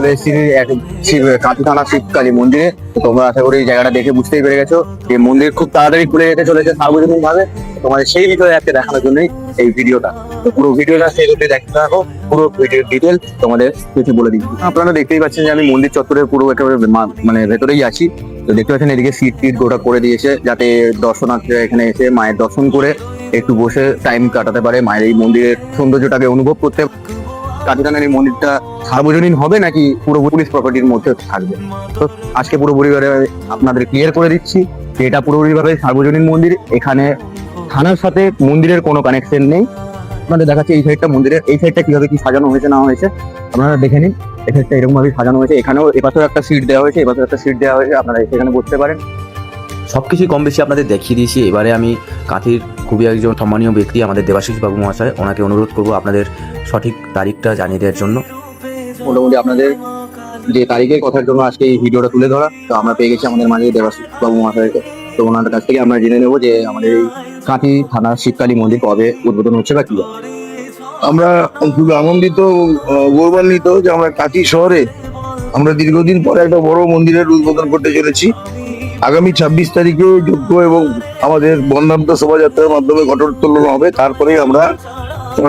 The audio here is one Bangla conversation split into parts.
চলে এসেছি কাঁথি থানা শিবকালী মন্দিরে। তোমরা আশা করি এই জায়গাটা দেখে বুঝতেই পেরে গেছো যে মন্দির খুব তাড়াতাড়ি খুলে যেতে চলেছে সার্বজনীন ভাবে। তোমাদের সেই বিষয়ে একটা দেখানোর জন্যই এই ভিডিওটা। তো পুরো ভিডিওটা শেষ অবধি দেখতে থাকো, পুরো ভিডিওর ডিটেল তোমাদের কিছু বলে দিচ্ছি। আপনারা দেখতেই পাচ্ছেন যে আমি মন্দির চত্বরের পুরো একেবারে মানে ভেতরেই আছি। তো দেখতে পাচ্ছেন এদিকে সিট টিট গোটা করে দিয়েছে যাতে দর্শনার্থীরা এখানে এসে মায়ের দর্শন করে একটু বসে টাইম কাটাতে পারে, মায়ের এই মন্দিরের সৌন্দর্যটাকে অনুভব করতে। কাঁথি থানার এই মন্দিরটা সার্বজনীন হবে নাকি পুরো পুলিশ প্রপার্টির মধ্যে থাকবে, তো আজকে পুরোপুরিভাবে আপনাদের ক্লিয়ার করে দিচ্ছি যে এটা পুরোপুরিভাবে সার্বজনীন মন্দির। এখানে থানার সাথে মন্দিরের কোনো কানেকশন নেই। আপনাদের দেখাচ্ছি এই সাইডটা মন্দিরের, এই সাইডটা কিভাবে কি সাজানো হয়েছে না হয়েছে আপনারা দেখে নিন। এই সাইডটা এরকম ভাবে সাজানো হয়েছে, এখানেও এপাশেও একটা সিট দেওয়া হয়েছে, এপাশেও একটা সিট দেওয়া হয়েছে, আপনারা এখানে বসতে পারেন। সবকিছুই কম বেশি আপনাদের দেখিয়ে দিয়েছি। এবারে আমি কাঁথির খুবই একজন সম্মানীয় ব্যক্তি আমাদের দেবাশিস বাবু মহাশয়, ওনাকে অনুরোধ করবো আপনাদের সঠিক তারিখটা জানিয়ে দেওয়ার জন্য। মোটামুটি আপনাদের যে তারিখের কথার জন্য আজকে এই ভিডিওটা তুলে ধরা, তো আমরা পেয়ে গেছি আমাদের মাঝে দেবাশিস বাবু মহাশয়কে। তো ওনাদের কাছ থেকে আমরা জেনে নেবো যে আমাদের এই কাঁথি থানার শিবকালী মন্দির কবে উদ্বোধন হচ্ছে বা কি। আমরা খুব আনন্দিত, গৌরবান্বিত যে আমরা কাঁথি শহরে আমরা দীর্ঘদিন পরে একটা বড় মন্দিরের উদ্বোধন করতে চলেছি। আগামী 26 তারিখে যজ্ঞ এবং আমাদের বর্ণাঢ্য শোভাযাত্রার মাধ্যমে ঘটোত্তোলন হবে। তারপরে আমরা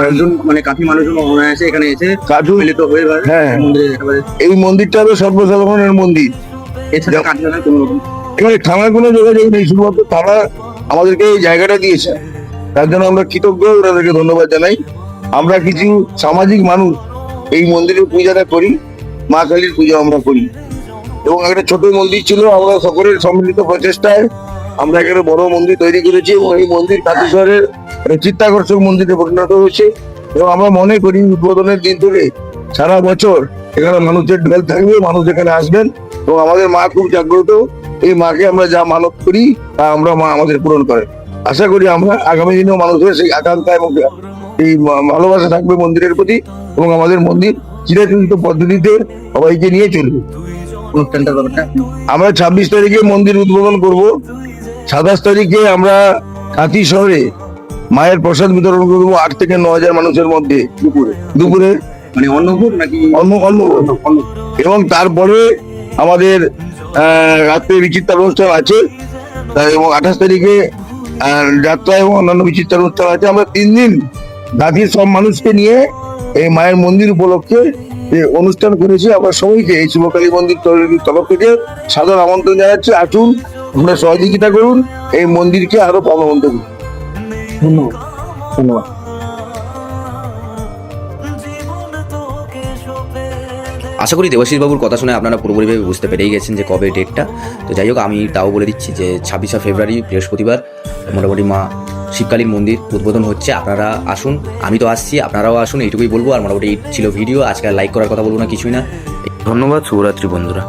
একজন মানে কাঁথি মানুষজন অনায়াসে এখানে এসে কাজু মিলিত হয়ে হ্যাঁ মন্দিরে একেবারে। এই মন্দিরটা হলো সর্বসাধারণের মন্দির। এছাড়া কাঁথি থানার কোনো রকম এখানে থানার কোনো যোগাযোগ নেই, শুধুমাত্র থানা আমাদেরকে এই জায়গাটা দিয়েছে, তার জন্য আমরা কৃতজ্ঞ, ওনাদেরকে ধন্যবাদ জানাই। আমরা কিছু সামাজিক মানুষ এই মন্দিরের পূজাটা করি, মা কালীর পূজা আমরা করি। এবং একটা ছোট মন্দির ছিল, আমরা সকলের সম্মিলিত প্রচেষ্টায় আমরা এখানে বড় মন্দির তৈরি করেছি এবং এই মন্দির কাঁথি শহরের চিত্তাকর্ষক মন্দিরে পরিণত হয়েছে। এবং আমরা মনে করি উদ্বোধনের দিন থেকে সারা বছর এখানে মানুষের ঢেল থাকবে, মানুষ এখানে আসবেন এবং আমাদের মা খুব জাগ্রত। এই মাকে আমরা যা মানত করি তা আমরা মা আমাদের পূরণ করে। আশা করি আমরা আগামী দিনেও মানুষের সেই আকাঙ্ক্ষা এবং এই ভালোবাসা থাকবে মন্দিরের প্রতি এবং আমাদের মন্দির চিরাচরিত পদ্ধতিতে সবাইকে নিয়ে চলবে। অনুষ্ঠানটার ব্যাপারটা আমরা 26 তারিখে মন্দির উদ্বোধন করব। 27 তারিখে আমরা কাঁথি শহরে মায়ের প্রসাদ বিতরণ করবো 8 থেকে 9 হাজার মানুষের মধ্যে দুপুরে মানে অন্নভোগ নাকি অন্ন এবং তারপরে আমাদের রাত্রে বিচিত্র অনুষ্ঠান আছে এবং 28 তারিখে যাত্রা এবং অন্যান্য বিচিত্র অনুষ্ঠান আছে। আমরা 3 দিন কাঁথির সব মানুষকে নিয়ে এই মায়ের মন্দির উপলক্ষে যে অনুষ্ঠান করেছি, আমরা সবাইকে এই শুভকালী মন্দির তরফ থেকে সাদর আমন্ত্রণ জানাচ্ছি। আসুন, আপনারা সহযোগিতা করুন, এই মন্দিরকে আরো প্রাণবন্ত করুন। ধন্যবাদ ধন্যবাদ। আশা করি দেবাশিস বাবুর কথা শুনে আপনারা পুরোপুরিভাবে বুঝতে পেরেই গেছেন যে কবে ডেটটা। তো যাই হোক, আমি তাও বলে দিচ্ছি যে 26শে ফেব্রুয়ারি বৃহস্পতিবার মোটামুটি মা শিবকালীর মন্দির উদ্বোধন হচ্ছে। আপনারা আসুন, আমি তো আসছি, আপনারাও আসুন, এইটুকুই বলবো। আর মোটামুটি এই ছিল ভিডিও। আজকে লাইক করার কথা বলবো না, কিছুই না। ধন্যবাদ, শুভরাত্রি বন্ধুরা।